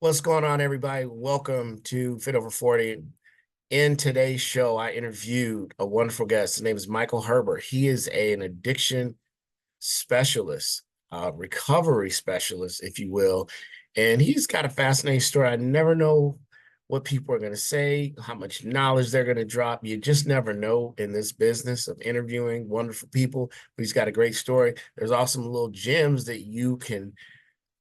What's going on, everybody? Welcome to Fit Over 40. In today's show, I interviewed a wonderful guest. His name is Michael Herbert. He is an addiction specialist, recovery specialist, if you will. And he's got a fascinating story. I never know what people are going to say, how much knowledge they're going to drop. You just never know in this business of interviewing wonderful people. But he's got a great story. There's also some little gems that you can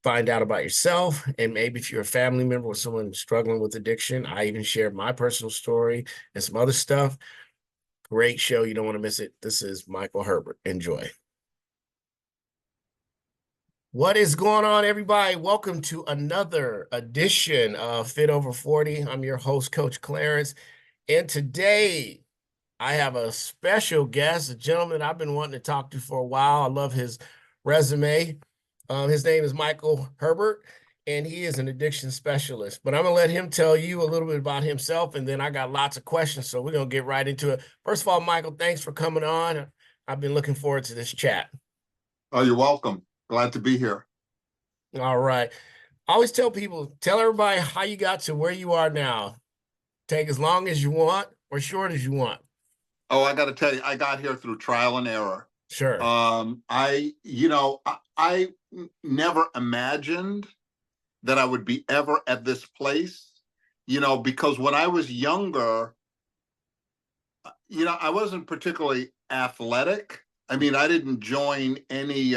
find out about yourself. And maybe if you're a family member or someone struggling with addiction, I even share my personal story and some other stuff. Great show. You don't want to miss it. This is Michael Herbert. Enjoy. What is going on, everybody? Welcome to another edition of Fit Over 40. I'm your host, Coach Clarence. And today I have a special guest, a gentleman I've been wanting to talk to for a while. I love his resume. His name is Michael Herbert, and he is an addiction specialist. But I'm going to let him tell you a little bit about himself, and then I got lots of questions, so we're going to get right into it. First of all, Michael, thanks for coming on. I've been looking forward to this chat. Oh, you're welcome. Glad to be here. All right. I always tell people, tell everybody how you got to where you are now. Take as long as you want or short as you want. Oh, I got to tell you, I got here through trial and error. Sure. I never imagined that I would be ever at this place, because when I was younger, I wasn't particularly athletic. I mean, I didn't join any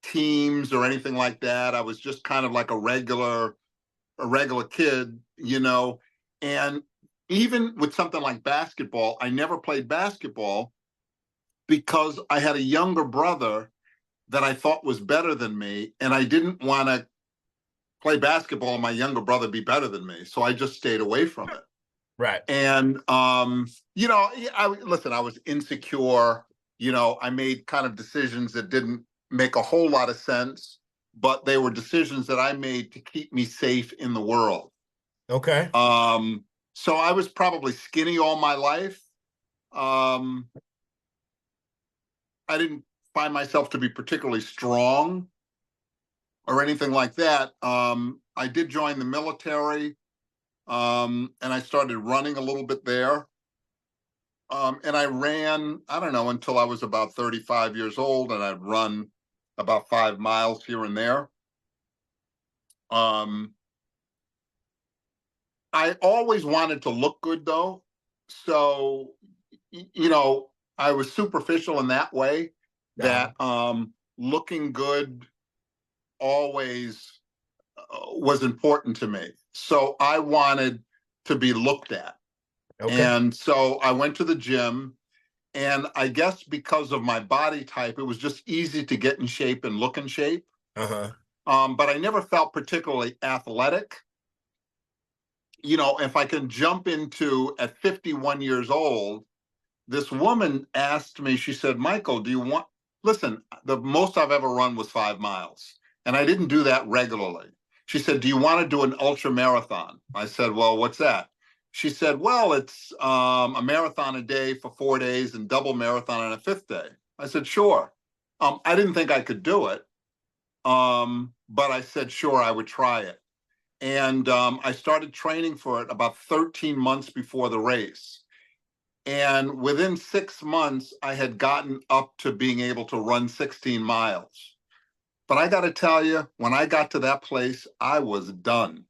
teams or anything like that. I was just kind of like a regular kid, and even with something like basketball, I never played basketball because I had a younger brother that I thought was better than me, and I didn't want to play basketball and my younger brother be better than me, so I just stayed away from it. Right. And I was insecure. I made kind of decisions that didn't make a whole lot of sense, but they were decisions that I made to keep me safe in the world. Okay. So I was probably skinny all my life. I didn't find myself to be particularly strong or anything like that. I did join the military, and I started running a little bit there. And I ran, I don't know, until I was about 35 years old, and I'd run about 5 miles here and there. I always wanted to look good, though. So, I was superficial in that way, that looking good always was important to me. So I wanted to be looked at. Okay. And so I went to the gym, and I guess because of my body type, it was just easy to get in shape and look in shape. Uh-huh. But I never felt particularly athletic. If I can jump into, at 51 years old, this woman asked me, she said, Michael, listen, the most I've ever run was 5 miles, and I didn't do that regularly. She said, do you want to do an ultra marathon? I said, well, what's that? She said, well, it's a marathon a day for 4 days and double marathon on a 5th day. I said, sure. I didn't think I could do it, but I said, sure, I would try it. And I started training for it about 13 months before the race. And within 6 months, I had gotten up to being able to run 16 miles. But I got to tell you, when I got to that place, I was done.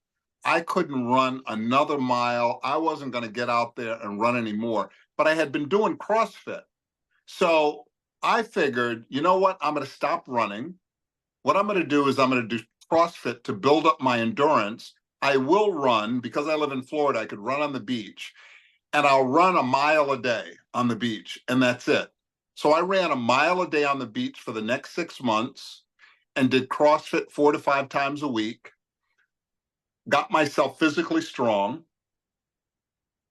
I couldn't run another mile. I wasn't going to get out there and run anymore. But I had been doing CrossFit. So I figured, you know what? I'm going to stop running. What I'm going to do is I'm going to do CrossFit to build up my endurance. I will run, because I live in Florida, I could run on the beach, and I'll run a mile a day on the beach, and that's it. So I ran a mile a day on the beach for the next 6 months and did CrossFit 4 to 5 times a week, got myself physically strong.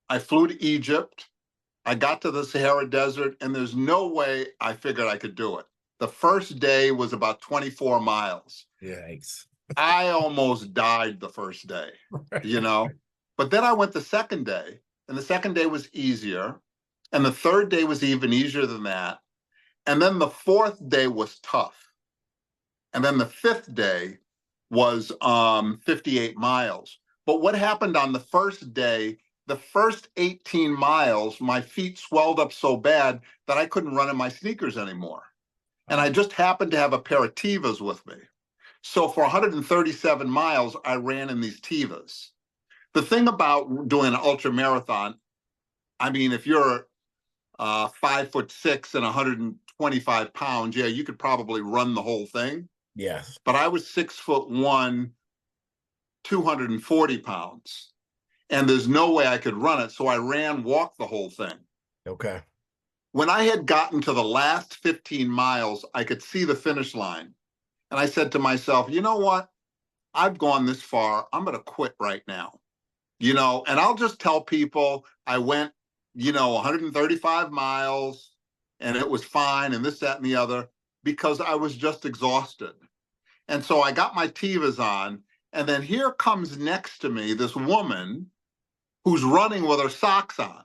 I flew to Egypt. I got to the Sahara Desert, and there's no way I figured I could do it. The first day was about 24 miles. Yikes. I almost died the first day, But then I went the second day, and the second day was easier. And the third day was even easier than that. And then the fourth day was tough. And then the fifth day was 58 miles. But what happened on the first day, the first 18 miles, my feet swelled up so bad that I couldn't run in my sneakers anymore. And I just happened to have a pair of Tevas with me. So for 137 miles, I ran in these Tevas. The thing about doing an ultra marathon, I mean, if you're 5'6" and 125 pounds, yeah, you could probably run the whole thing. Yes. But I was 6'1", 240 pounds, and there's no way I could run it. So I walked the whole thing. Okay. When I had gotten to the last 15 miles, I could see the finish line. And I said to myself, you know what? I've gone this far. I'm going to quit right now. And I'll just tell people I went, 135 miles and it was fine and this, that, and the other, because I was just exhausted. And so I got my Tevas on, and then here comes next to me this woman who's running with her socks on.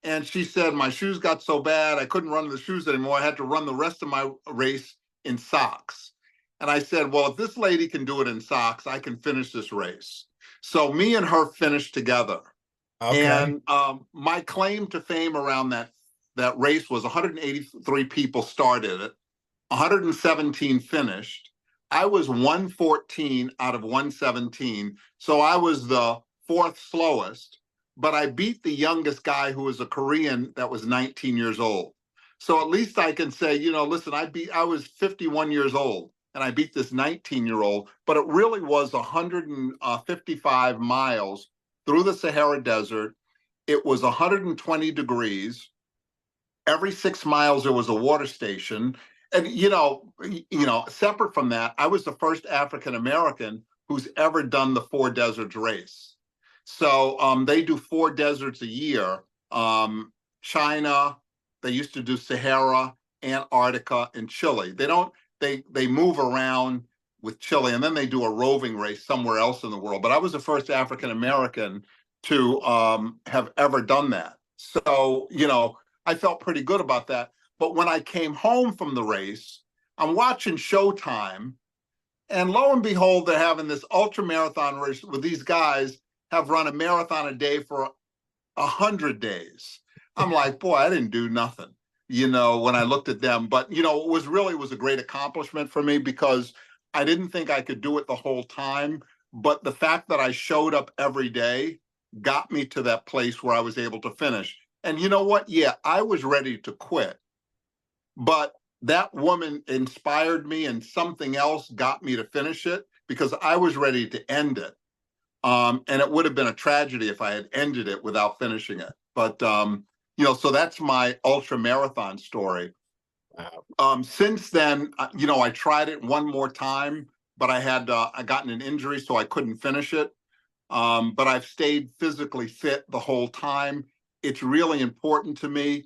And she said, my shoes got so bad, I couldn't run in the shoes anymore. I had to run the rest of my race in socks. And I said, well, if this lady can do it in socks, I can finish this race. So me and her finished together. Okay. And my claim to fame around that race was 183 people started it, 117 finished. I was 114 out of 117. So I was the fourth slowest, but I beat the youngest guy who was a Korean that was 19 years old. So at least I can say, listen, I was 51 years old and I beat this 19-year-old, but it really was 155 miles through the Sahara Desert. It was 120 degrees. Every 6 miles there was a water station. And separate from that, I was the first African American who's ever done the 4 deserts race. So they do 4 deserts a year. China, they used to do Sahara, Antarctica, and Chile. They move around with Chile, and then they do a roving race somewhere else in the world. But I was the first African American to have ever done that. So, I felt pretty good about that. But when I came home from the race, I'm watching Showtime, and lo and behold, they're having this ultra marathon race with these guys have run a marathon a day for 100 days. I'm like, boy, I didn't do nothing, when I looked at them. But, it was a great accomplishment for me because I didn't think I could do it the whole time. But the fact that I showed up every day got me to that place where I was able to finish. And you know what? Yeah, I was ready to quit. But that woman inspired me, and something else got me to finish it because I was ready to end it. And it would have been a tragedy if I had ended it without finishing it. But, so that's my ultra marathon story. Since then, I tried it one more time, but I gotten an injury, so I couldn't finish it. But I've stayed physically fit the whole time. It's really important to me.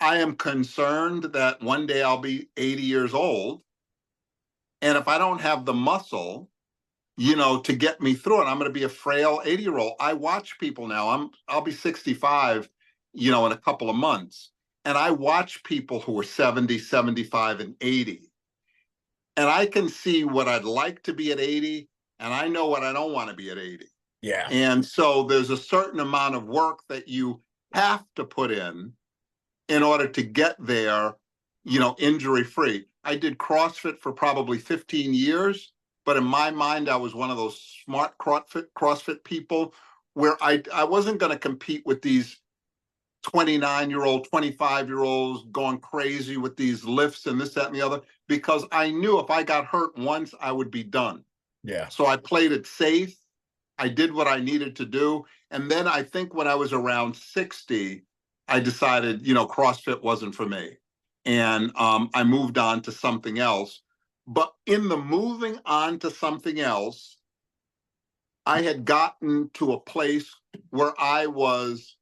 I am concerned that one day I'll be 80 years old. And if I don't have the muscle, to get me through it, I'm going to be a frail 80-year-old. I watch people now. I'll be 65, in a couple of months. And I watch people who are 70, 75, and 80. And I can see what I'd like to be at 80, and I know what I don't want to be at 80. Yeah. And so there's a certain amount of work that you have to put in order to get there, injury-free. I did CrossFit for probably 15 years, but in my mind, I was one of those smart CrossFit people where I wasn't going to compete with these 29-year-old, 25-year-olds going crazy with these lifts and this, that, and the other, because I knew if I got hurt once, I would be done. Yeah. So I played it safe. I did what I needed to do. And then I think when I was around 60, I decided, CrossFit wasn't for me. And I moved on to something else. But in the moving on to something else, I had gotten to a place where I was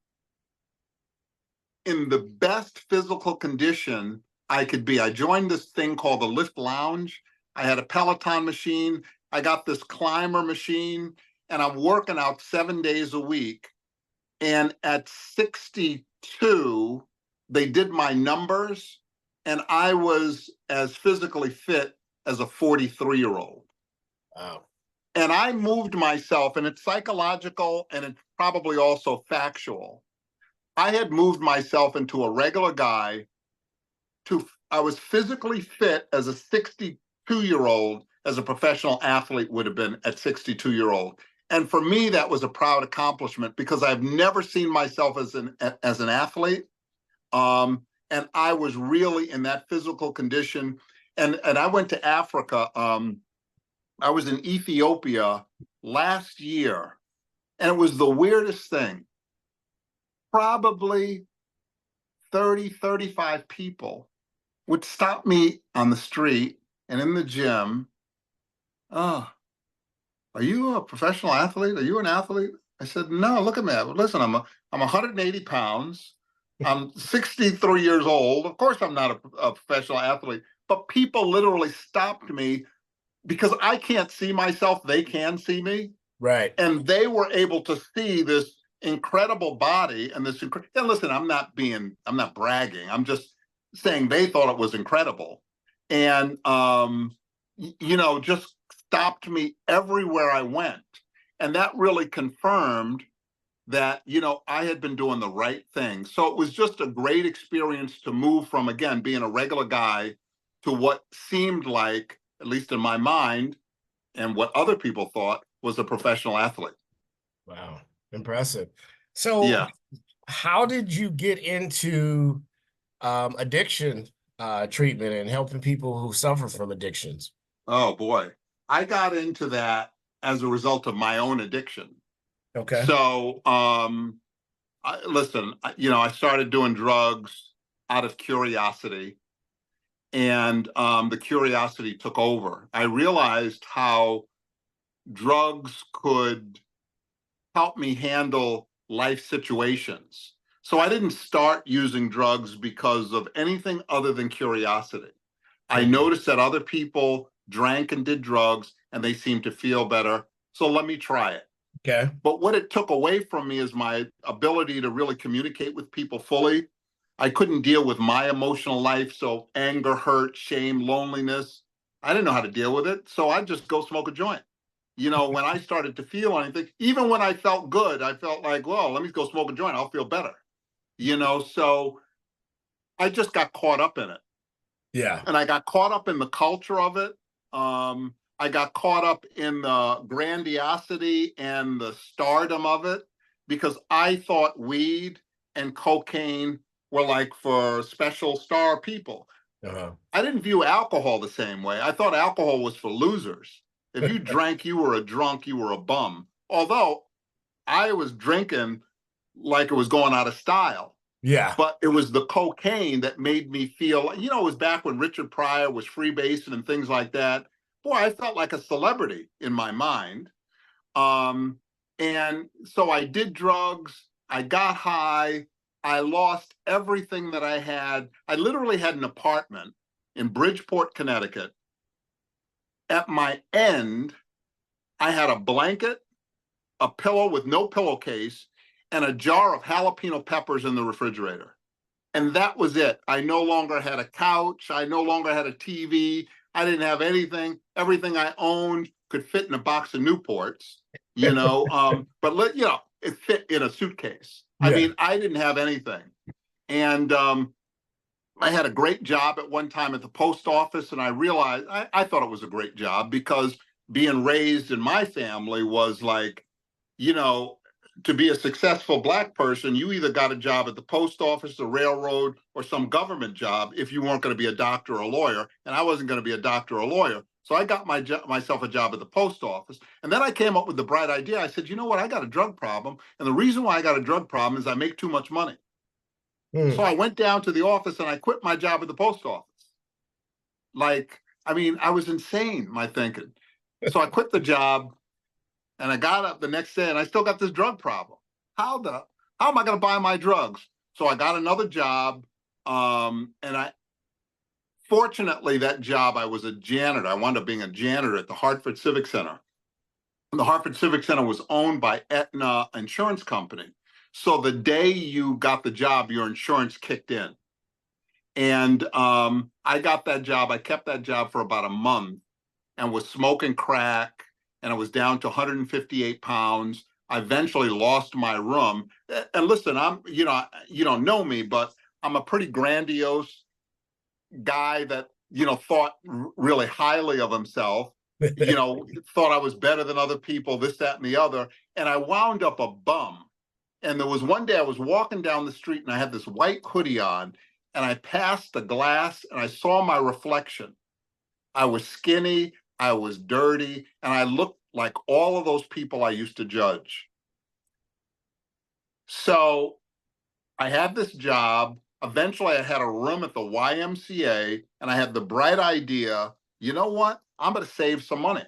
in the best physical condition I could be. I joined this thing called the Lift Lounge. I had a Peloton machine. I got this climber machine, and I'm working out 7 days a week. And at 62, they did my numbers, and I was as physically fit as a 43-year-old. Wow. And I moved myself, and it's psychological and it's probably also factual. I had moved myself into a regular guy I was physically fit as a 62-year-old, as a professional athlete would have been at 62-year-old. And for me, that was a proud accomplishment because I've never seen myself as an athlete. And I was really in that physical condition. And I went to Africa. I was in Ethiopia last year, and it was the weirdest thing. Probably 30, 35 people would stop me on the street and in the gym. Oh, are you a professional athlete? Are you an athlete? I said, no, look at me. Listen, I'm 180 pounds. I'm 63 years old. Of course, I'm not a professional athlete, but people literally stopped me because I can't see myself. They can see me. Right. And they were able to see this incredible body and this. And listen, I'm not bragging. I'm just saying they thought it was incredible. And, just stopped me everywhere I went. And that really confirmed that, I had been doing the right thing. So it was just a great experience to move from, again, being a regular guy to what seemed like, at least in my mind, and what other people thought was a professional athlete. Wow. Impressive. So Yeah. how did you get into addiction treatment and helping people who suffer from addictions? Oh boy. I got into that as a result of my own addiction. Okay. So, I started doing drugs out of curiosity, and the curiosity took over. I realized how drugs could help me handle life situations. So I didn't start using drugs because of anything other than curiosity. I Mhm. noticed that other people drank and did drugs and they seemed to feel better. So let me try it. Okay. But what it took away from me is my ability to really communicate with people fully. I couldn't deal with my emotional life. So anger, hurt, shame, loneliness. I didn't know how to deal with it. So I'd just go smoke a joint. When I started to feel anything, even when I felt good, I felt like, well, let me go smoke a joint. I'll feel better. So I just got caught up in it. Yeah. And I got caught up in the culture of it. I got caught up in the grandiosity and the stardom of it because I thought weed and cocaine were like for special star people. Uh-huh. I didn't view alcohol the same way. I thought alcohol was for losers. If you drank, you were a drunk, you were a bum. Although I was drinking like it was going out of style. Yeah. But it was the cocaine that made me feel, it was back when Richard Pryor was freebasing and things like that. Boy, I felt like a celebrity in my mind. Um, and so I did drugs. I got high. I lost everything that I had. I literally had an apartment in Bridgeport, Connecticut. At my end, I had a blanket, a pillow with no pillowcase, and a jar of jalapeno peppers in the refrigerator. And that was it. I no longer had a couch. I no longer had a TV. I didn't have anything. Everything I owned could fit in a box of Newports, but it fit in a suitcase. I Yeah. mean, I didn't have anything. And I had a great job at one time at the post office, and I realized I thought it was a great job because being raised in my family was like, you know, to be a successful Black person, you either got a job at the post office, the railroad, or some government job if you weren't going to be a doctor or a lawyer. And I wasn't going to be a doctor or a lawyer. So I got myself a job at the post office. And then I came up with the bright idea. I said, you know what? I got a drug problem. And the reason why I got a drug problem is I make too much money. So Mm. I went down to the office and I quit my job at the post office. I was insane, my thinking. So I quit the job. And I got up the next day and I still got this drug problem. How am I going to buy my drugs? So I got another job. And fortunately, that job, I was a janitor. I wound up being a janitor at the Hartford Civic Center. And the Hartford Civic Center was owned by Aetna Insurance Company. So the day you got the job, your insurance kicked in. And I got that job. I kept that job for about a month and was smoking crack and I was down to 158 pounds. I eventually lost my room. And listen, you don't know me, but I'm a pretty grandiose guy that, thought really highly of himself, thought I was better than other people, this, that, and the other. And I wound up a bum. And there was one day I was walking down the street and I had this white hoodie on, and I passed the glass and I saw my reflection. I was skinny, I was dirty, and I looked like all of those people I used to judge. So I had this job. Eventually, I had a room at the YMCA, and I had the bright idea, you know what? I'm going to save some money.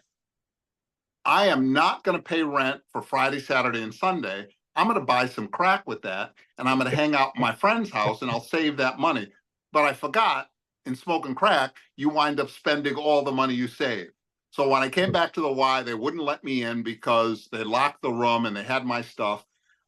I am not going to pay rent for Friday, Saturday, and Sunday. I'm going to buy some crack with that, and I'm going to hang out at my friend's house, and I'll save that money. But I forgot, in smoking crack, you wind up spending all the money you save. So when I came back to the Y, they wouldn't let me in because they locked the room and they had my stuff.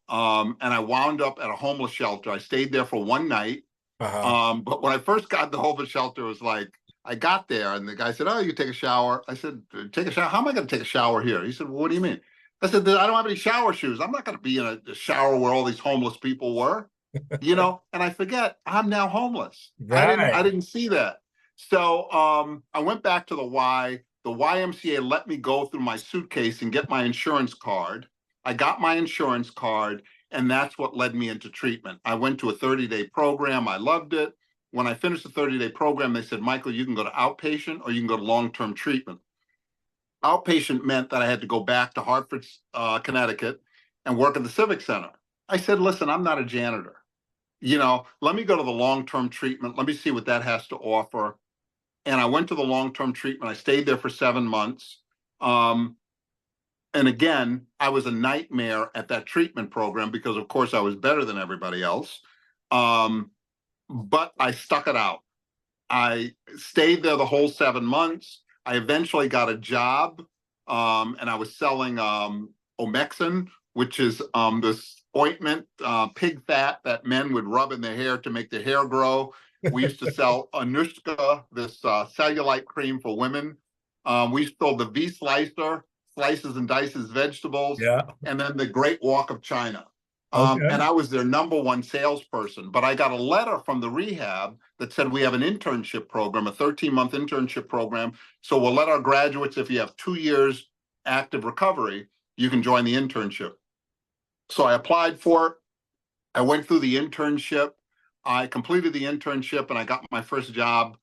And I wound up at a homeless shelter. I stayed there for one night. But when I first got the homeless shelter, it was like, I got there and the guy said, "Oh, you take a shower." I said, "Take a shower? How am I going to take a shower here?" He said, "Well, what do you mean?" I said, "I don't have any shower shoes. I'm not going to be in a shower where all these homeless people were, And I forget I'm now homeless. I Right. didn't see that. So I went back to the Y. The YMCA let me go through my suitcase and get my insurance card. I got my insurance card, and that's what led me into treatment. I went to a 30-day program. I loved it. When I finished the 30-day program, they said, "Michael, you can go to outpatient or you can go to long-term treatment." Outpatient meant that I had to go back to Hartford, Connecticut, and work at the Civic Center. I said, "Listen, I'm not a janitor. Let me go to the long-term treatment. Let me see what that has to offer." And I went to the long-term treatment. I stayed there for 7 months. And again, I was a nightmare at that treatment program because, of course, I was better than everybody else. But I stuck it out. I stayed there the whole 7 months. I eventually got a job, and I was selling Omexin, which is this ointment, pig fat that men would rub in their hair to make their hair grow. We used to sell Anushka, this cellulite cream for women. We sold the V Slicer, slices and dices vegetables, Yeah. and then the Great Walk of China. And Okay. I was their #1 salesperson. But I got a letter from the rehab that said, "We have an internship program, a 13-month internship program. So we'll let our graduates, if you have 2 years active recovery, you can join the internship." So I applied for it. I went through the internship. I completed the internship and I got my first job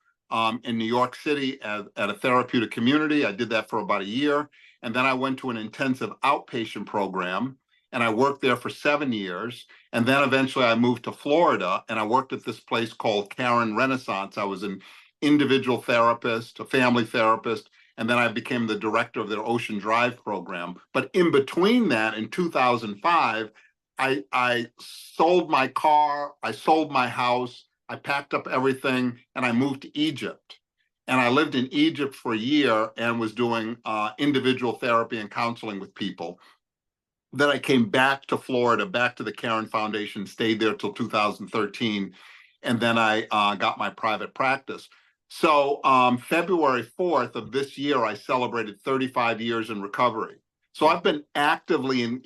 in New York City at a therapeutic community. I did that for about a year. And then I went to an intensive outpatient program and I worked there for 7 years. And then eventually I moved to Florida and I worked at this place called Karen Renaissance. I was an individual therapist, a family therapist, and then I became the director of their Ocean Drive program. But in between that, in 2005, I sold my car, I sold my house, I packed up everything, and I moved to Egypt. And I lived in Egypt for a year and was doing individual therapy and counseling with people. Then I came back to Florida, back to the Karen Foundation, stayed there till 2013, and then I got my private practice. So February 4th of this year, I celebrated 35 years in recovery. So I've been actively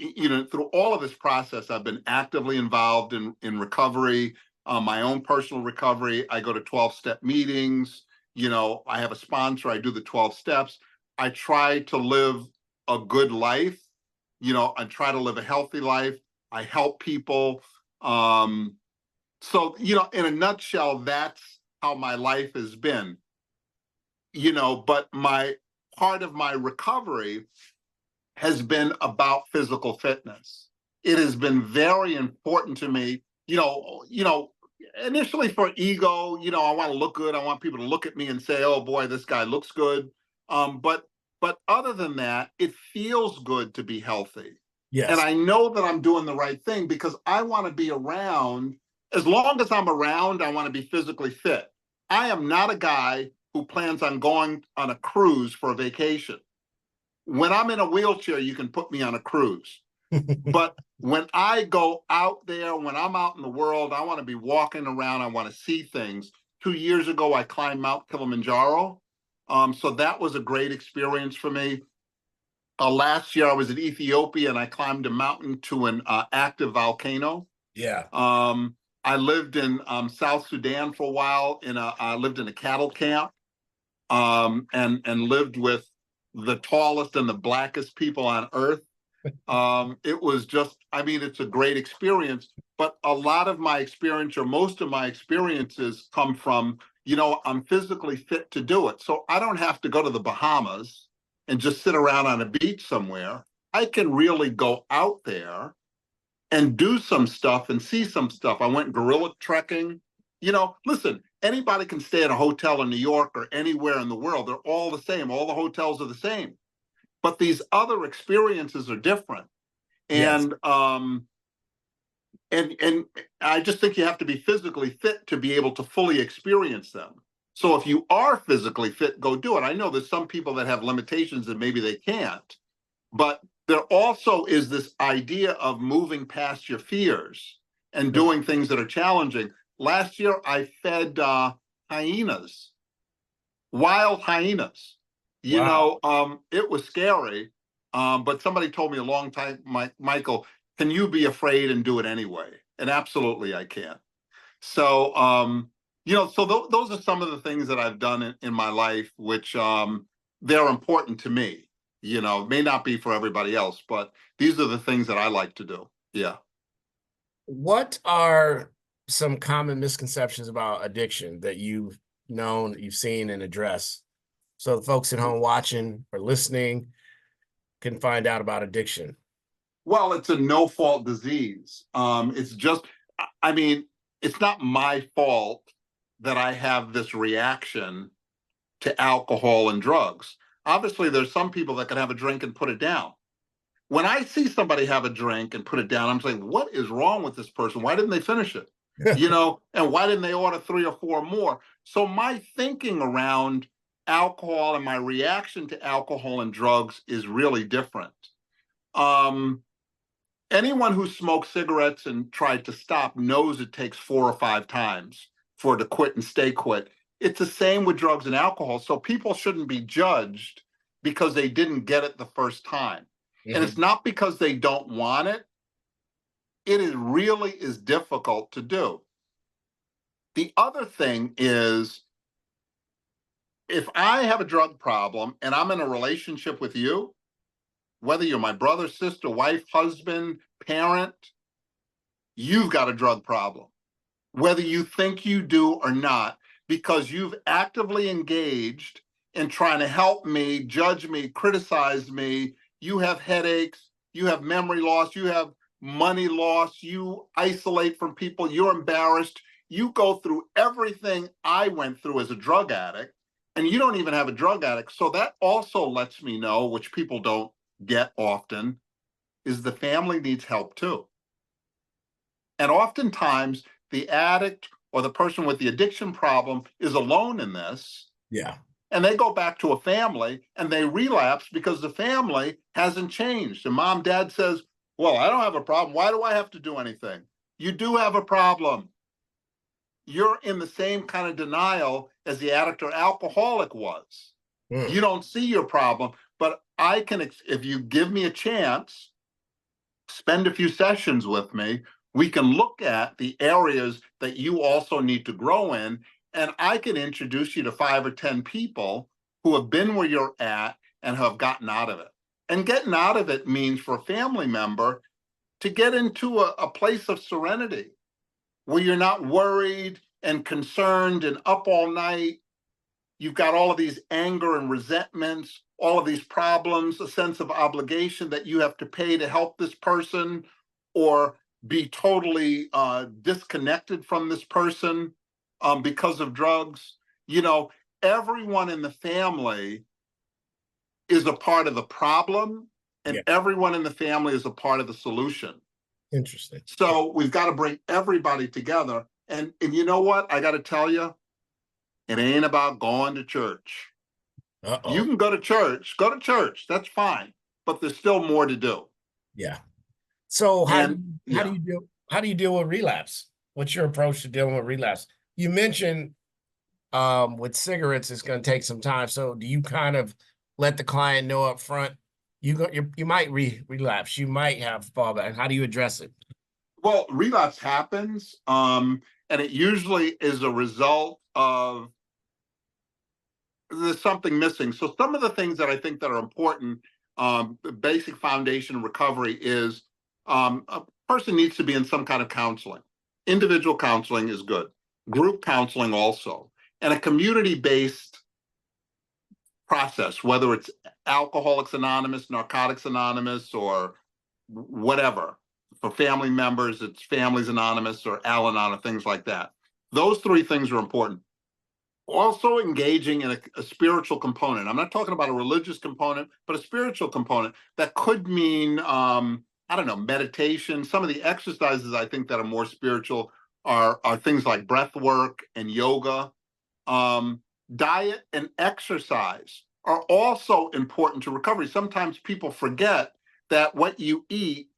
through all of this process, I've been actively involved in recovery, my own personal recovery. I go to 12-step meetings. I have a sponsor. I do the 12 steps. I try to live a good life. I try to live a healthy life. I help people. So, in a nutshell, that's how my life has been. But my part of my recovery has been about physical fitness. It has been very important to me, initially for ego, I want to look good. I want people to look at me and say, "Oh boy, this guy looks good." But other than that, it feels good to be healthy. And Yes. I know that I'm doing the right thing because I want to be around. As long as I'm around, I want to be physically fit. I am not a guy who plans on going on a cruise for a vacation. When I'm in a wheelchair, you can put me on a cruise. But when I go out there, when I'm out in the world, I want to be walking around. I want to see things. 2 years ago, I climbed Mount Kilimanjaro. So that was a great experience for me. last year I was in Ethiopia and I climbed a mountain to an active volcano. Yeah. I lived in South Sudan for a while. I lived in a cattle camp, and lived with the tallest and the blackest people on earth. It was just, I mean, it's a great experience. But a lot of my experience, or most of my experiences, come from, I'm physically fit to do it. So I don't have to go to the Bahamas and just sit around on a beach somewhere. I can really go out there and do some stuff and see some stuff. I went gorilla trekking. Listen, anybody can stay at a hotel in New York or anywhere in the world. They're all the same. All the hotels are the same. But these other experiences are different. Yes. And I just think you have to be physically fit to be able to fully experience them. So if you are physically fit, go do it. I know there's some people that have limitations and maybe they can't, but there also is this idea of moving past your fears and doing things that are challenging. Last year, I fed hyenas, wild hyenas. Wow. It was scary, but somebody told me a long time, Michael, can you be afraid and do it anyway? And absolutely, I can. So, those are some of the things that I've done in my life, which they're important to me. May not be for everybody else, but these are the things that I like to do. Yeah. What are some common misconceptions about addiction that you've known, you've seen, and addressed, so the folks at home watching or listening can find out about addiction? Well, it's a no-fault disease. It's just, I mean, it's not my fault that I have this reaction to alcohol and drugs. Obviously, there's some people that can have a drink and put it down. When I see somebody have a drink and put it down, I'm saying, what is wrong with this person? Why didn't they finish it? And why didn't they order 3 or 4 more? So my thinking around alcohol and my reaction to alcohol and drugs is really different. Um, Anyone who smoked cigarettes and tried to stop knows it takes 4 or 5 times for it to quit and stay quit. It's the same with drugs and alcohol. So people shouldn't be judged because they didn't get it the first time. And it's not because they don't want it. It really is difficult to do. The other thing is, if I have a drug problem and I'm in a relationship with you, whether you're my brother, sister, wife, husband, parent, you've got a drug problem, whether you think you do or not, because you've actively engaged in trying to help me, judge me, criticize me. You have headaches, you have memory loss, you have money loss, you isolate from people, you're embarrassed. You go through everything I went through as a drug addict, and you don't even have a drug addict. So that also lets me know, which people don't get often, is the family needs help too. And oftentimes the addict or the person with the addiction problem is alone in this. Yeah. And they go back to a family and they relapse because the family hasn't changed. And mom, dad says, well, I don't have a problem. Why do I have to do anything? You do have a problem. You're in the same kind of denial as the addict or alcoholic was. You don't see your problem, but I can, if you give me a chance, spend a few sessions with me, we can look at the areas that you also need to grow in, and I can introduce you to 5 or 10 people who have been where you're at and have gotten out of it. And getting out of it means for a family member to get into a place of serenity where you're not worried and concerned and up all night. You've got all of these anger and resentments, all of these problems, a sense of obligation that you have to pay to help this person, or be totally disconnected from this person because of drugs. Everyone in the family is a part of the problem, and everyone in the family is a part of the solution. Interesting. So we've got to bring everybody together. And you know what? I got to tell you, it ain't about going to church. You can go to church. That's fine. But there's still more to do. Yeah. So how do you deal with relapse? What's your approach to dealing with relapse? You mentioned with cigarettes, it's going to take some time. So do you kind of let the client know up front, you might relapse. You might have fallback. How do you address it? Well, relapse happens, and it usually is a result of there's something missing. So some of the things that I think that are important, the basic foundation recovery is a person needs to be in some kind of counseling. Individual counseling is good. Group counseling also, and a community-based process, whether it's Alcoholics Anonymous, Narcotics Anonymous, or whatever. For family members, it's Families Anonymous or Al Anon, things like that. Those three things are important. Also engaging in a spiritual component. I'm not talking about a religious component, but a spiritual component that could mean, I don't know, meditation. Some of the exercises I think that are more spiritual are things like breath work and yoga. Diet and exercise are also important to recovery. Sometimes people forget that what you eat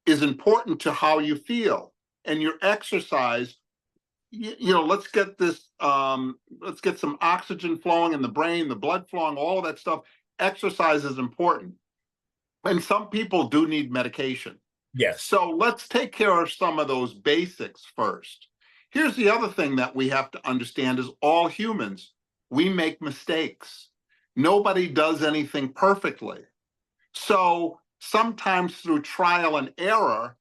is important to how you feel, and your exercise, let's get let's get some oxygen flowing in the brain, the blood flowing, all of that stuff. Exercise is important, and some people do need medication. Yes. So let's take care of some of those basics first. Here's the other thing that we have to understand is all humans, we make mistakes. Nobody does anything perfectly. So sometimes through trial and error,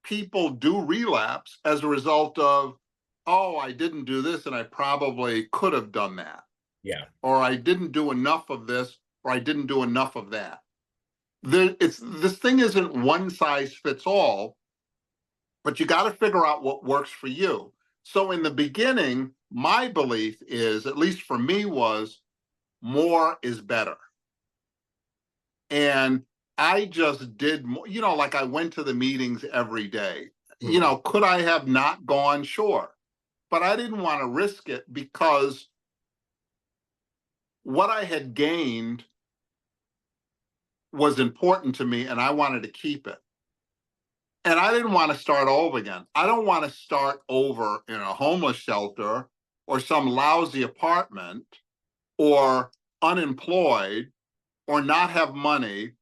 people do relapse as a result of, oh, I didn't do this and I probably could have done that. Yeah. Or I didn't do enough of this, or I didn't do enough of that. This thing isn't one size fits all, but you got to figure out what works for you. So in the beginning, my belief is, at least for me, was more is better. And I just did more, like I went to the meetings every day. Mhm. Could I have not gone? Sure. But I didn't want to risk it because what I had gained was important to me and I wanted to keep it. And I didn't want to start over again. I don't want to start over in a homeless shelter or some lousy apartment or unemployed or not have money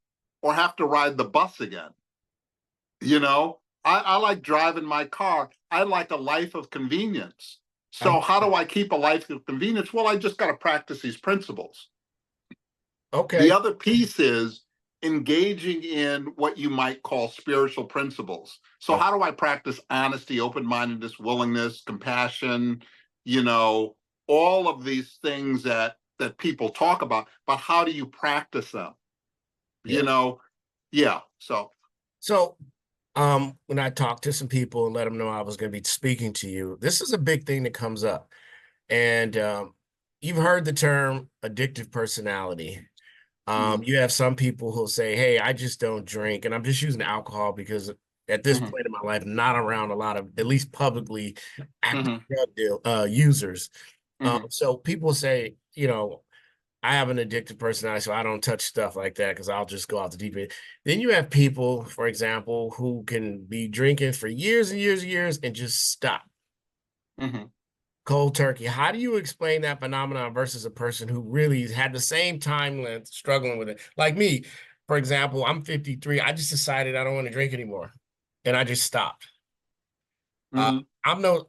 or have to ride the bus again. I like driving my car. I like a life of convenience. So I'm how do I keep a life of convenience? Well, I just got to practice these principles. The okay. other piece is engaging in what you might call spiritual principles. So Oh, how do I practice honesty, open-mindedness, willingness, compassion, you know, all of these things that people talk about, but how do you practice them? yeah. You know, yeah. So, when I talked to some people and let them know I was going to be speaking to you, this is a big thing that comes up. And you've heard the term addictive personality. Mhm, You have some people who'll say, "Hey, I just don't drink," and I'm just using alcohol because at this mhm, point in my life, I'm not around a lot of, at least publicly, active mhm, users. mhm, So people say, I have an addictive personality, so I don't touch stuff like that because I'll just go out the deep end. Then you have people, for example, who can be drinking for years and years and years and just stop mhm. cold turkey. How do you explain that phenomenon versus a person who really had the same time length struggling with it? Like me, for example, I'm 53. I just decided I don't want to drink anymore, and I just stopped. Uh, Mhm,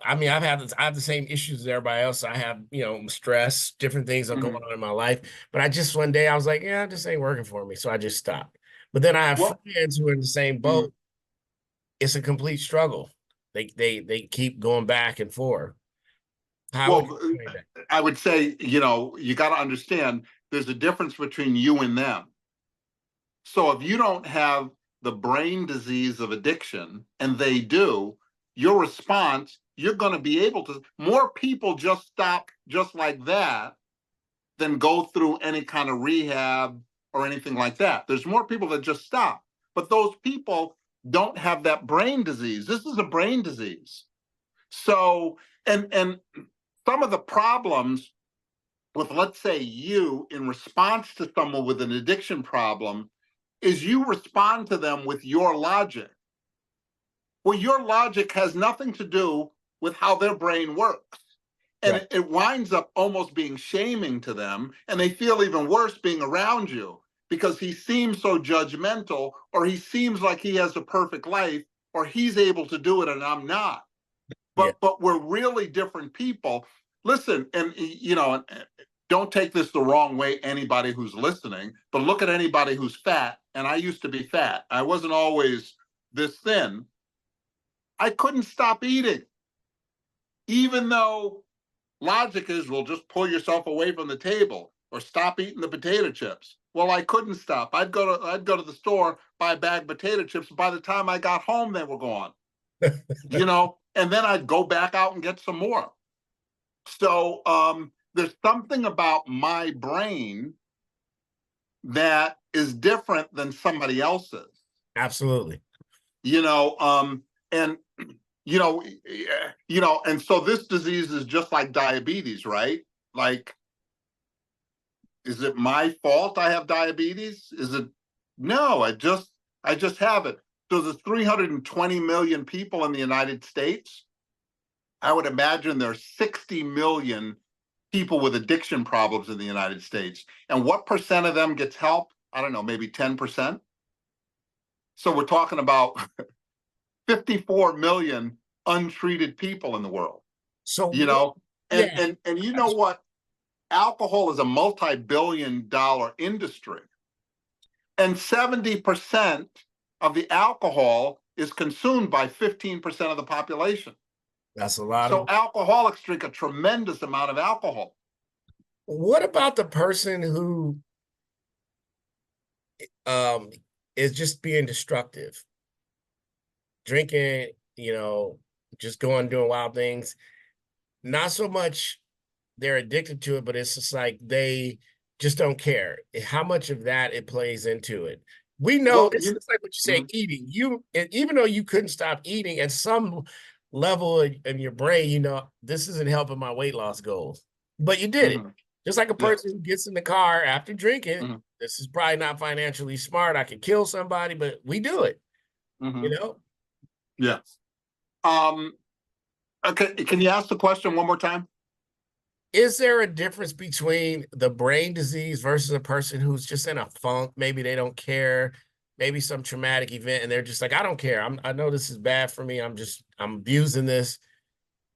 I mean, I have the same issues as everybody else. I have, stress, different things are going mhm. on in my life. But I just one day I was like, yeah, this ain't working for me. So I just stopped. But then I have Well, friends who are in the same mhm. boat. It's a complete struggle. They keep going back and forth. How would you Well, explain that? I would say, you got to understand there's a difference between you and them. So if you don't have the brain disease of addiction and they do, your response, you're going to be able to, more people just stop just like that than go through any kind of rehab or anything like that. There's more people that just stop. But those people don't have that brain disease. This is a brain disease. So, and some of the problems with, let's say, you in response to someone with an addiction problem is you respond to them with your logic. Well, your logic has nothing to do with how their brain works. And Right. it winds up almost being shaming to them, and they feel even worse being around you. because he seems so judgmental, or he seems like he has a perfect life, or he's able to do it and I'm not. Yeah. But we're really different people. Listen, and don't take this the wrong way, anybody who's listening, but look at anybody who's fat. And I used to be fat. I wasn't always this thin. I couldn't stop eating, even though logic is, well, just pull yourself away from the table or stop eating the potato chips. Well, I couldn't stop. I'd go to the store, buy a bag of potato chips. By the time I got home, they were gone. And then I'd go back out and get some more. So there's something about my brain that is different than somebody else's. Absolutely. And and so this disease is just like diabetes, right? Like, is it my fault I have diabetes? Is it? No, I just have it. So there's 320 million people in the United States. I would imagine there's 60 million people with addiction problems in the United States. And what percent of them gets help? I don't know, maybe 10%. So we're talking about 54 million untreated people in the world. So And yeah, you know what? Alcohol is a multi-billion-dollar industry. And 70% of the alcohol is consumed by 15% of the population. that's a lot So of. alcoholics drink a tremendous amount of alcohol. What about the person who um is just being destructive, drinking, just going doing wild things? Not so much they're addicted to it, but it's just like they just don't care how much of that it plays into it. We know Well, it's just like what you say, mhm, eating. Even though you couldn't stop eating, at some level in your brain, this isn't helping my weight loss goals, but you did it. mhm, Just like a yeah, person who gets in the car after drinking, mhm, this is probably not financially smart. I could kill somebody, but we do it, you mhm, know? yeah. Um, okay, can you ask the question one more time? Is there a difference between the brain disease versus a person who's just in a funk? Maybe they don't care, maybe some traumatic event, and they're just like, I don't care. I know this is bad for me. I'm abusing this.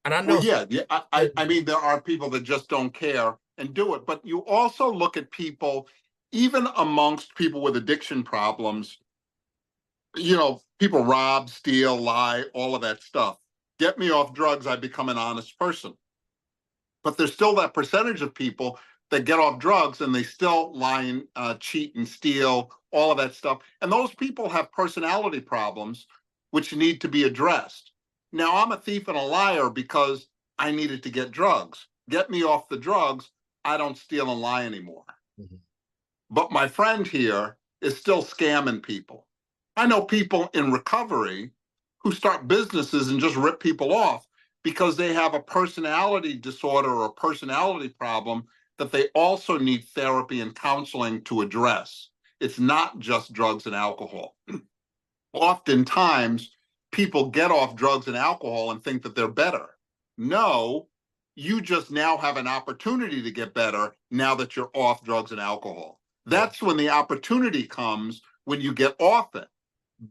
And I Well, know yeah, yeah. I mean, there are people that just don't care and do it, but you also look at people, even amongst people with addiction problems, people rob, steal, lie, all of that stuff. Get me off drugs, I become an honest person. But there's still that percentage of people that get off drugs and they still lie and cheat and steal, all of that stuff. And those people have personality problems which need to be addressed. Now, I'm a thief and a liar because I needed to get drugs. Get me off the drugs, I don't steal and lie anymore. Mhm. But my friend here is still scamming people. I know people in recovery who start businesses and just rip people off because they have a personality disorder or a personality problem that they also need therapy and counseling to address. It's not just drugs and alcohol. Oftentimes, people get off drugs and alcohol and think that they're better. No, you just now have an opportunity to get better now that you're off drugs and alcohol. Yeah. That's when the opportunity comes, when you get off it.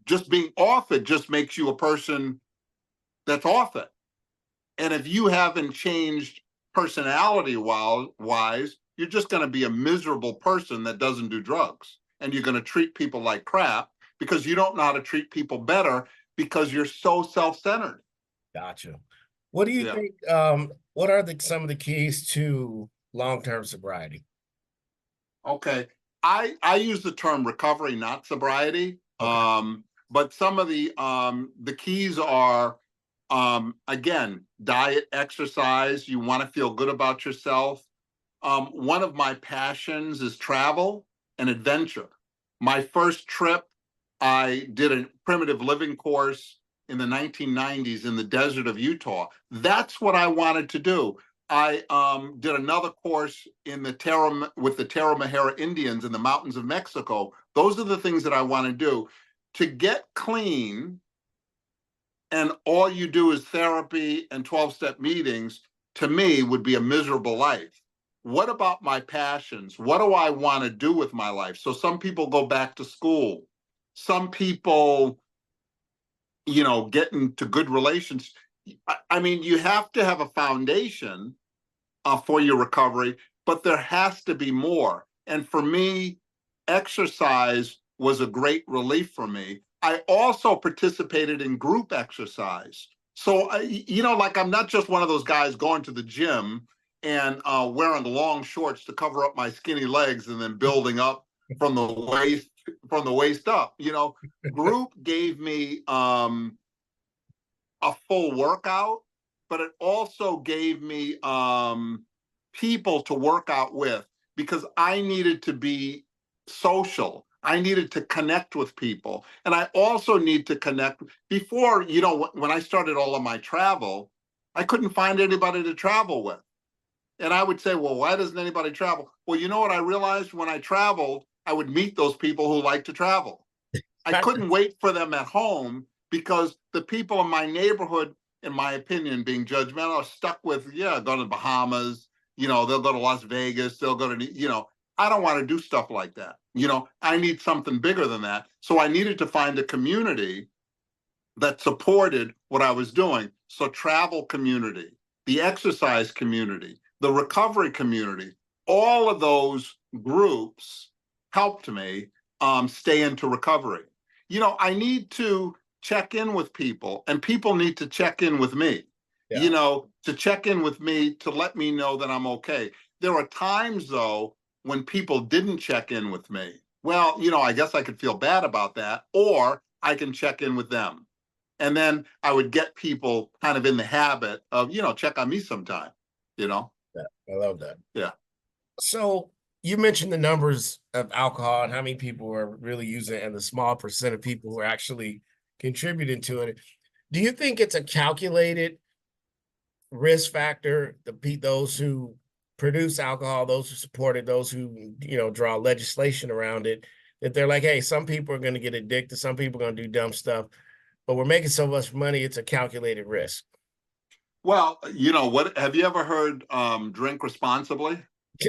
Just being off it just makes you a person that's off it. And if you haven't changed personality wise, you're just going to be a miserable person that doesn't do drugs. And you're going to treat people like crap because you don't know how to treat people better because you're so self-centered. Gotcha. What do you Yeah. think? What are some of the keys to long-term sobriety? Okay. I use the term recovery, not sobriety. Okay. But some of the keys are again, diet, exercise. You want to feel good about yourself. One of my passions is travel and adventure. My first trip, I did a primitive living course in the 1990s in the desert of Utah. That's what I wanted to do. I did another course in with the Tarahumara Indians in the mountains of Mexico. Those are the things that I want to do. To get clean, and all you do is therapy and 12-step meetings, to me, would be a miserable life. what about my passions? What do I want to do with my life? So some people go back to school. Some people, get into good relations. I mean, you have to have a foundation for your recovery, but there has to be more. And for me, exercise was a great relief for me. I also participated in group exercise. So, like I'm not just one of those guys going to the gym and wearing long shorts to cover up my skinny legs and then building up from the waist up. Group gave me a full workout, but it also gave me people to work out with because I needed to be social. I needed to connect with people. And I also need to connect before, when I started all of my travel, I couldn't find anybody to travel with. And I would say, well, why doesn't anybody travel? Well, you know what I realized when I traveled, I would meet those people who like to travel. I couldn't wait for them at home because the people in my neighborhood, in my opinion, being judgmental, are stuck with, go to the Bahamas, they'll go to Las Vegas, they'll go to, I don't want to do stuff like that. I need something bigger than that. So I needed to find a community that supported what I was doing. So travel community, the exercise community, the recovery community, all of those groups helped me stay into recovery. I need to check in with people and people need to check in with me, Yeah. to check in with me to let me know that I'm okay. There are times though, when people didn't check in with me. Well, I guess I could feel bad about that, or I can check in with them. And then I would get people kind of in the habit of, check on me sometime, Yeah, I love that. Yeah. So you mentioned the numbers of alcohol and how many people are really using it and the small percent of people who are actually contributing to it. Do you think it's a calculated risk factor, those who produce alcohol, those who support it, those who, draw legislation around it, that they're like, hey, some people are going to get addicted, some people are going to do dumb stuff, but we're making so much money, it's a calculated risk. Well, what have you ever heard drink responsibly?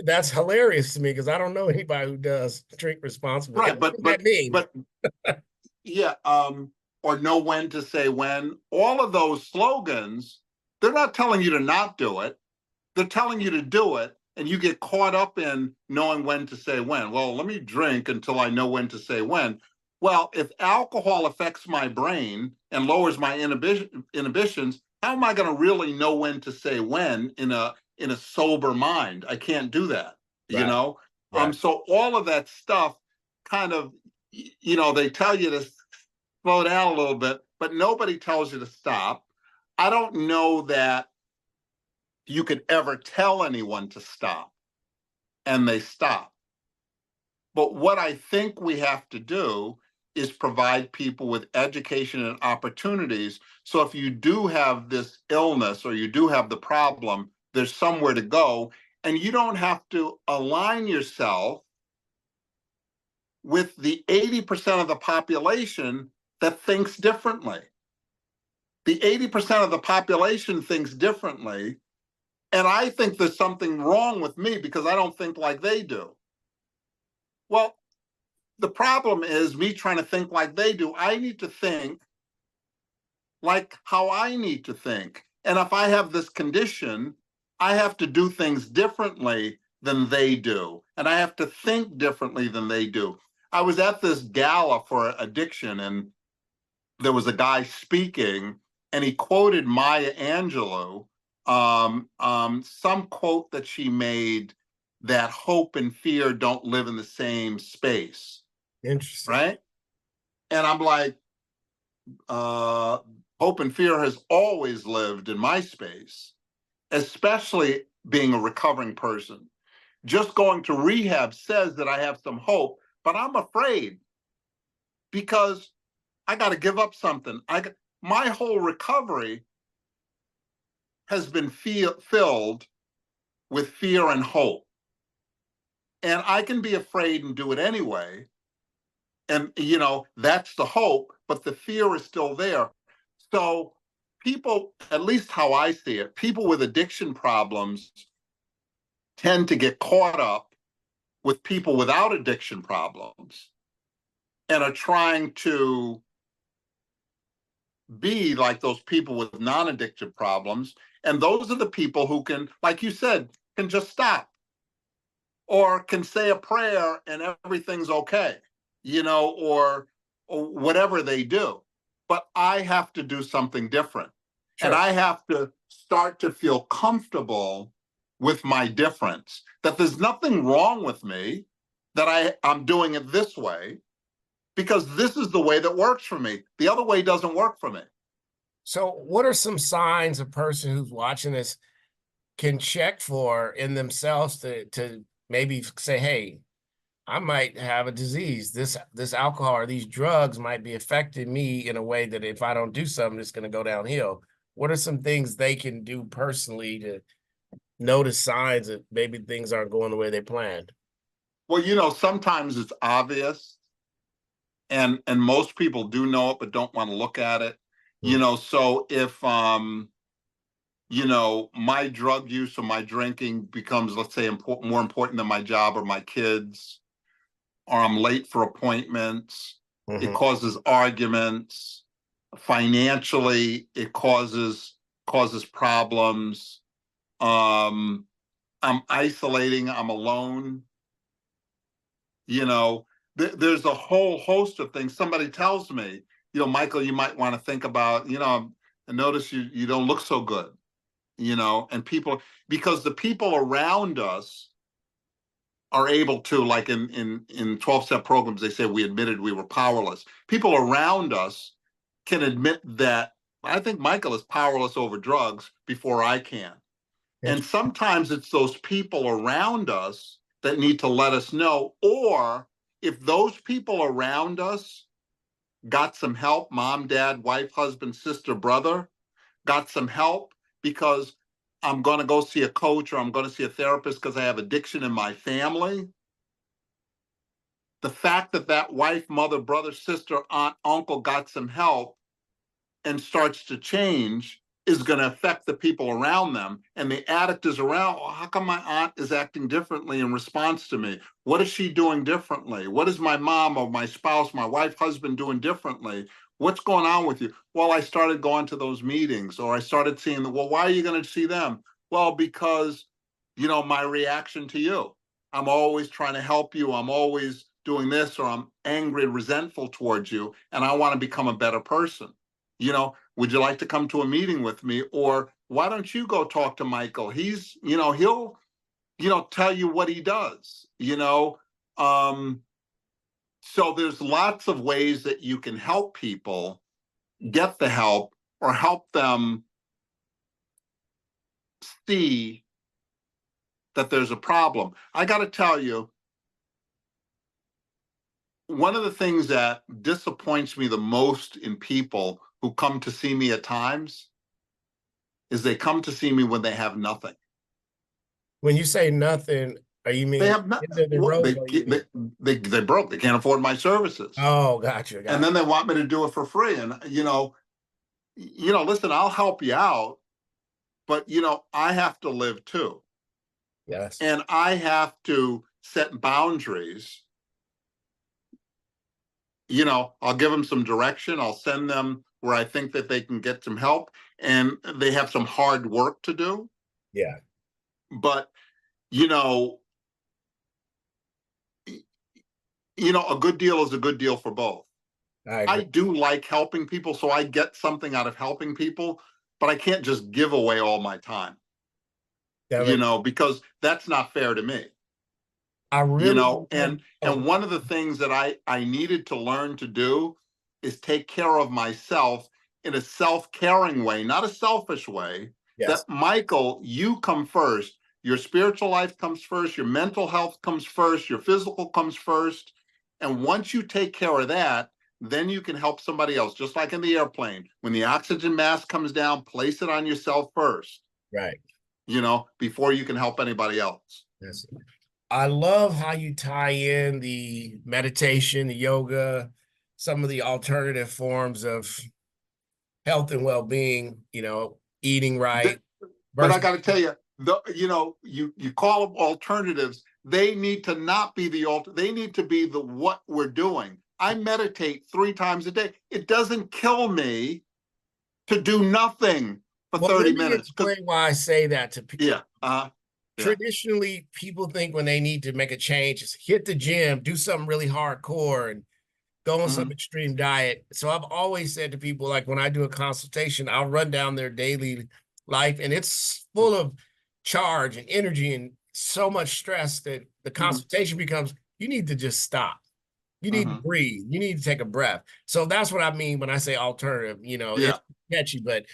That's hilarious to me because I don't know anybody who does drink responsibly. Right, What does that mean? but yeah, or know when to say when. All of those slogans, they're not telling you to not do it. They're telling you to do it, and you get caught up in knowing when to say when. Well, let me drink until I know when to say when. Well, if alcohol affects my brain and lowers my inhibitions, how am I going to really know when to say when in a sober mind? I can't do that, Right, right. So all of that stuff kind of, they tell you to slow down a little bit, but nobody tells you to stop. I don't know that you could ever tell anyone to stop and they stop. But what I think we have to do is provide people with education and opportunities. So if you do have this illness or you do have the problem, there's somewhere to go. And you don't have to align yourself with the 80% of the population that thinks differently. The 80% of the population thinks differently. And I think there's something wrong with me because I don't think like they do. Well, the problem is me trying to think like they do. I need to think like how I need to think. And if I have this condition, I have to do things differently than they do. And I have to think differently than they do. I was at this gala for addiction, and there was a guy speaking, and he quoted Maya Angelou, some quote that she made that hope and fear don't live in the same space. Interesting. Right? And I'm like, hope and fear has always lived in my space, especially being a recovering person. Just going to rehab says that I have some hope, but I'm afraid because I got to give up something. My whole recovery has been filled with fear and hope. And I can be afraid and do it anyway. And, that's the hope, but the fear is still there. So people, at least how I see it, people with addiction problems tend to get caught up with people without addiction problems and are trying to be like those people with non-addictive problems. And those are the people who can, like you said, can just stop or can say a prayer and everything's okay, or whatever they do. But I have to do something different. And Sure. I have to start to feel comfortable with my difference, that there's nothing wrong with me, that I'm doing it this way because this is the way that works for me. The other way doesn't work for me. So what are some signs a person who's watching this can check for in themselves to maybe say, hey, I might have a disease. This alcohol or these drugs might be affecting me in a way that if I don't do something, it's going to go downhill. What are some things they can do personally to notice signs that maybe things aren't going the way they planned? Well, sometimes it's obvious, and most people do know it but don't want to look at it. Mm. So if my drug use or my drinking becomes, let's say, more important than my job or my kids, or I'm late for appointments, it Mm-hmm. causes arguments. Financially, it causes problems. I'm isolating, I'm alone. you know there's a whole host of things. Somebody tells me, Michael, you might want to think about, I notice you don't look so good, and people, because the people around us are able to, like in 12-step programs, they say we admitted we were powerless. People around us can admit that I think Michael is powerless over drugs before I can. And sometimes it's those people around us that need to let us know. Or if those people around us got some help, mom, dad, wife, husband, sister, brother, got some help because I'm going to go see a coach or I'm going to see a therapist because I have addiction in my family. The fact that that wife, mother, brother, sister, aunt, uncle got some help and starts to change is going to affect the people around them. And the addict is around, well, how come my aunt is acting differently in response to me? What is she doing differently? What is my mom or my spouse, my wife, husband doing differently? What's going on with you? Well, I started going to those meetings, or I started seeing well, why are you going to see them? Well, because, my reaction to you. I'm always trying to help you. I'm always doing this, or I'm angry and resentful towards you, and I want to become a better person. Would you like to come to a meeting with me? Or why don't you go talk to Michael? He'll, tell you what he does, So there's lots of ways that you can help people get the help or help them see that there's a problem. I got to tell you, one of the things that disappoints me the most in people who come to see me at times is they come to see me when they have nothing. When you say nothing, are you They mean have not. end of the road or you mean? They broke. They can't afford my services, Oh, gotcha, and gotcha. then they want me to do it for free. And listen, I'll help you out, but I have to live too, Yes. and I have to set boundaries. I'll give them some direction. I'll send them where I think that they can get some help, and they have some hard work to do. Yeah. But you know, a good deal is a good deal for both. I I agree. do like helping people, so I get something out of helping people, but I can't just give away all my time, That makes, because that's not fair to me. I you really know love, and oh, and one of the things that I needed to learn to do is take care of myself in a self-caring way, not a selfish way. That, yes, Michael, you come first. Your spiritual life comes first, your mental health comes first, your physical comes first. And once you take care of that, then you can help somebody else. Just like in the airplane, when the oxygen mask comes down, place it on yourself first, right. before you can help anybody else. Yes. I love how you tie in the meditation, the yoga, some of the alternative forms of health and well-being, eating right But I versus got to tell you, you call them alternatives. They need to not be they need to be the what we're doing. I meditate 3 times a day. It doesn't kill me to do nothing for Well, let 30 me minutes. explain why I say that to people. Yeah, yeah. Traditionally, people think when they need to make a change is hit the gym, do something really hardcore, and go on some Mm-hmm. extreme diet. So I've always said to people, like when I do a consultation, I'll run down their daily life, and it's full of charge and energy and so much stress that the Mm-hmm. consultation becomes, you need to just stop. You need to Mm-hmm. breathe. You need to take a breath. So that's what I mean when I say alternative. Yeah. It's catchy, but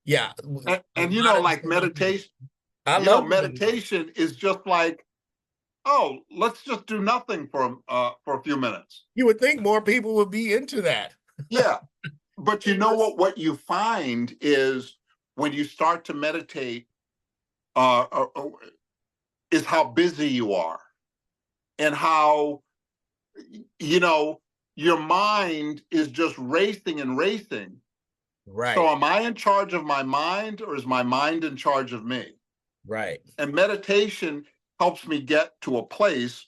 yeah, a And lot of like meditation, I love meditation. meditation is just like, oh, let's just do nothing for a few minutes. You would think more people would be into that. Yeah. But you know what you find is when you start to meditate, is how busy you are and how, you know, your mind is just racing and racing. So Right, am I in charge of my mind or is my mind in charge of me? right. And meditation helps me get to a place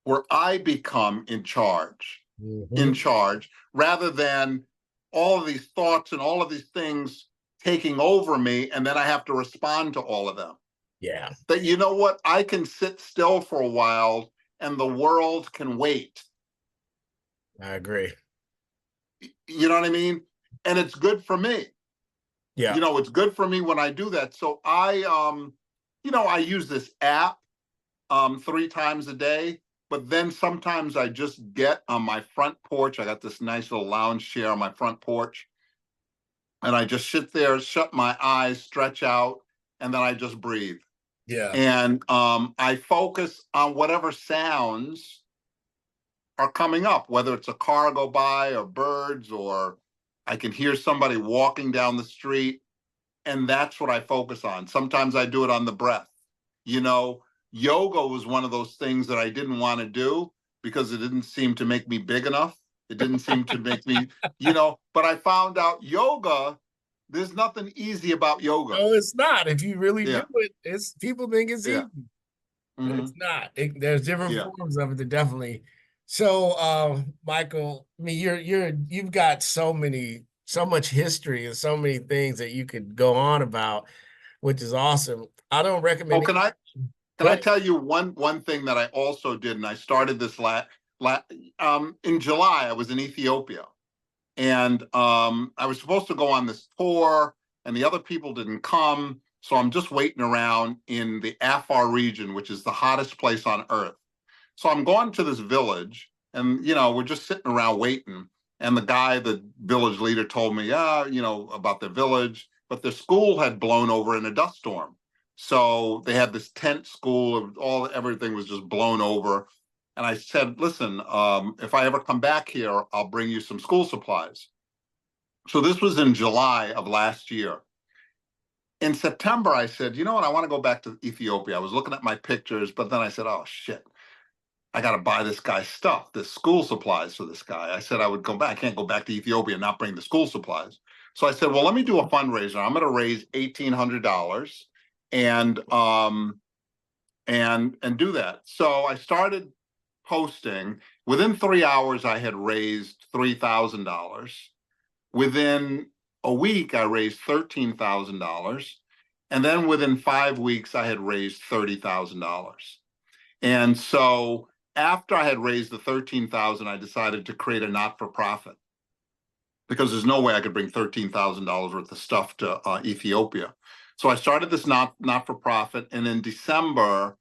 where I become in Mhm. charge, rather than all of these thoughts and all of these things taking over me. And then I have to respond to all of them. Yeah, That, you know what, I can sit still for a while and the world can wait. I agree. You know what I mean? And it's good for me. Yeah. It's good for me when I do that. So I use this app 3 times a day. But then sometimes I just get on my front porch. I got this nice little lounge chair on my front porch, and I just sit there, shut my eyes, stretch out, and then I just breathe. Yeah. And I focus on whatever sounds are coming up, whether it's a car go by or birds, or I can hear somebody walking down the street, and that's what I focus on. Sometimes I do it on the breath. You know, yoga was one of those things that I didn't want to do because it didn't seem to make me big enough. It didn't seem to make me, but I found out yoga, there's nothing easy about yoga. No, it's not. If you really do Yeah, it, it's people think it's yeah, easy. mm-hmm, It's not. There's different yeah. forms of it that definitely. So, Michael, I mean, you've got so much history and so many things that you could go on about, which is awesome. I don't Oh, recommend it. can Go I ahead. tell you one thing that I also did, and I started this in July. I was in Ethiopia, and I was supposed to go on this tour, and the other people didn't come. So I'm just waiting around in the Afar region, which is the hottest place on earth. So I'm going to this village, and we're just sitting around waiting. And the village leader, told me, yeah, about the village, but the school had blown over in a dust storm. So they had this tent school, everything was just blown over. And I said, listen, if I ever come back here, I'll bring you some school supplies. So this was in July of last year. In September, I said, you know what? I want to go back to Ethiopia. I was looking at my pictures, but then I said, oh, shit. I got to buy this guy stuff, this school supplies for this guy. I said I would go back. I can't go back to Ethiopia and not bring the school supplies. So I said, well, let me do a fundraiser. I'm going to raise $1,800 and do that. So I started posting. Within 3 hours, I had raised $3,000. Within a week, I raised $13,000. And then within 5 weeks, I had raised $30,000. And so after I had raised the 13,000, I decided to create a not-for-profit, because there's no way I could bring $13,000 worth of stuff to Ethiopia. So I started this not-for-profit, and in December,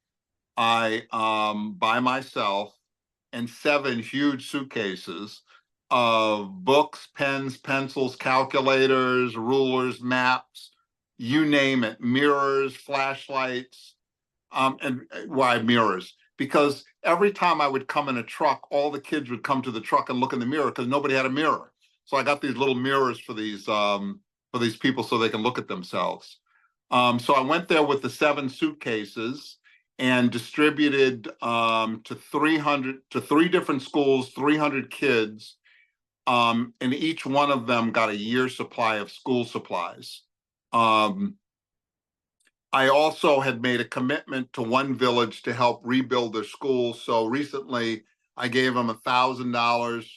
I by myself, and 7 huge suitcases of books, pens, pencils, calculators, rulers, maps, you name it, mirrors, flashlights, and why mirrors? Because every time I would come in a truck, all the kids would come to the truck and look in the mirror because nobody had a mirror. So I got these little mirrors for these people so they can look at themselves. So I went there with the 7 suitcases and distributed to 3 different schools, 300 kids, and each one of them got a year's supply of school supplies. Um, I also had made a commitment to one village to help rebuild their school. So recently I gave them $1,000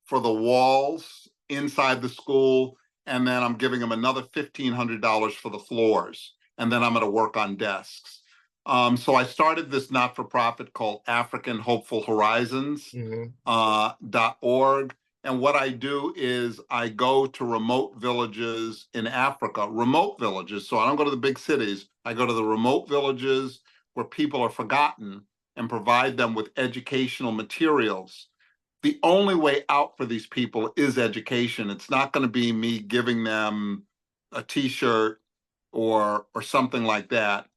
for the walls inside the school. And then I'm giving them another $1,500 for the floors. And then I'm going to work on desks. So I started this not-for-profit called African Hopeful Horizons, Mm-hmm. .org. And what I do is I go to remote villages in Africa, remote villages. So I don't go to the big cities. I go to the remote villages where people are forgotten and provide them with educational materials. The only way out for these people is education. It's not going to be me giving them a T-shirt or something like that.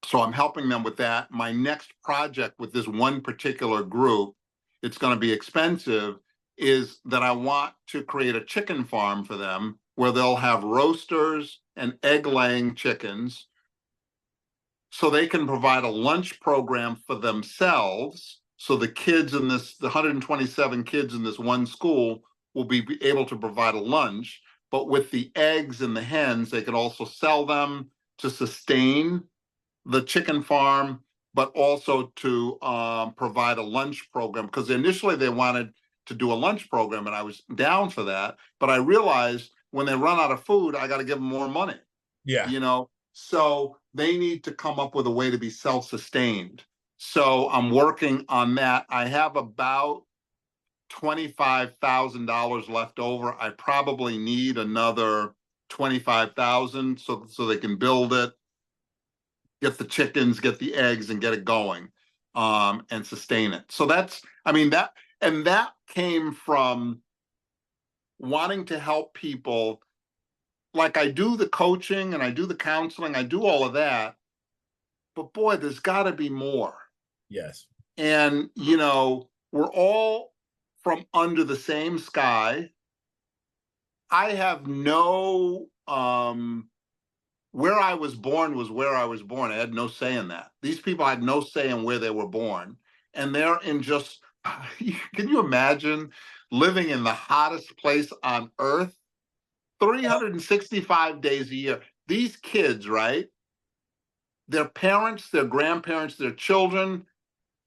So I'm helping them with that. My next project with this one particular group, it's going to be expensive, is that I want to create a chicken farm for them where they'll have roasters and egg-laying chickens so they can provide a lunch program for themselves. So the 127 kids in this one school will be able to provide a lunch, but with the eggs and the hens, they can also sell them to sustain the chicken farm, but also to provide a lunch program. Because initially they wanted to do a lunch program, and I was down for that. But I realized when they run out of food, I got to give them more money. Yeah. So they need to come up with a way to be self-sustained. So I'm working on that. I have about $25,000 left over. I probably need another 25,000 so they can build it, get the chickens, get the eggs, and get it going, and sustain it. So that came from wanting to help people. Like, I do the coaching and I do the counseling, I do all of that, but boy, there's got to be more. Yes. And we're all from under the same sky. I have no where I was born was where I was born. I had no say in that. These people had no say in where they were born. And they're in just, can you imagine living in the hottest place on earth 365 days a year? These kids, right? Their parents, their grandparents, their children,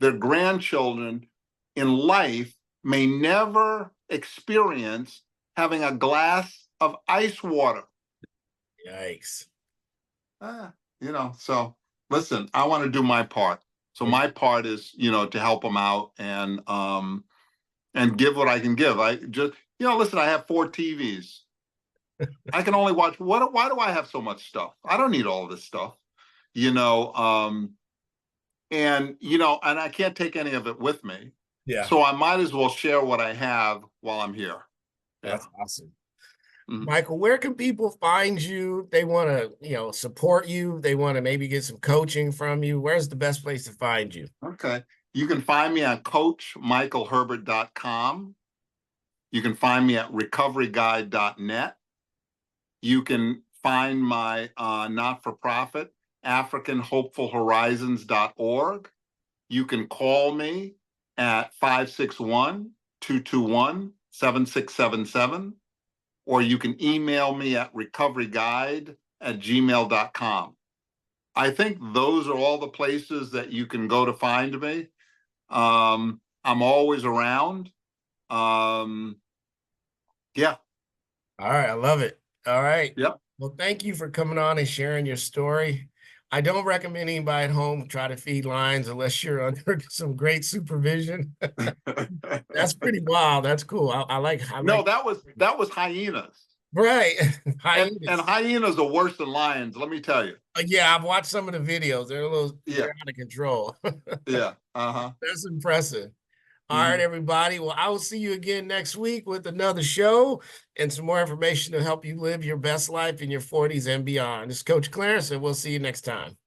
their grandchildren in life may never experience having a glass of ice water. Yikes. So listen, I want to do my part. So my part is, to help them out and give what I can give. I just, listen, I have 4 TVs. I can only watch why do I have so much stuff? I don't need all of this stuff, and I can't take any of it with me. Yeah. So I might as well share what I have while I'm here. That's awesome. Mhm. Michael, where can people find you? They want to, support you. They want to maybe get some coaching from you. Where's the best place to find you? Okay. You can find me on coachmichaelherbert.com. You can find me at recoveryguide.net. You can find my not-for-profit, AfricanHopefulHorizons.org. You can call me at 561-221-7677, or you can email me at recoveryguide@gmail.com. I think those are all the places that you can go to find me. I'm always around. Yeah. All right. I love it. All right. Yep. Well, thank you for coming on and sharing your story. I don't recommend anybody at home try to feed lions unless you're under some great supervision. That's pretty wild. That's cool. I like. No, that was hyenas. Right. And Hyenas. hyenas are worse than lions, let me tell you. Yeah, I've watched some of the videos. They're out of control. Yeah. Uh-huh. That's impressive. All right, Mhm. everybody. Well, I will see you again next week with another show and some more information to help you live your best life in your 40s and beyond. This is Coach Clarence, and we'll see you next time.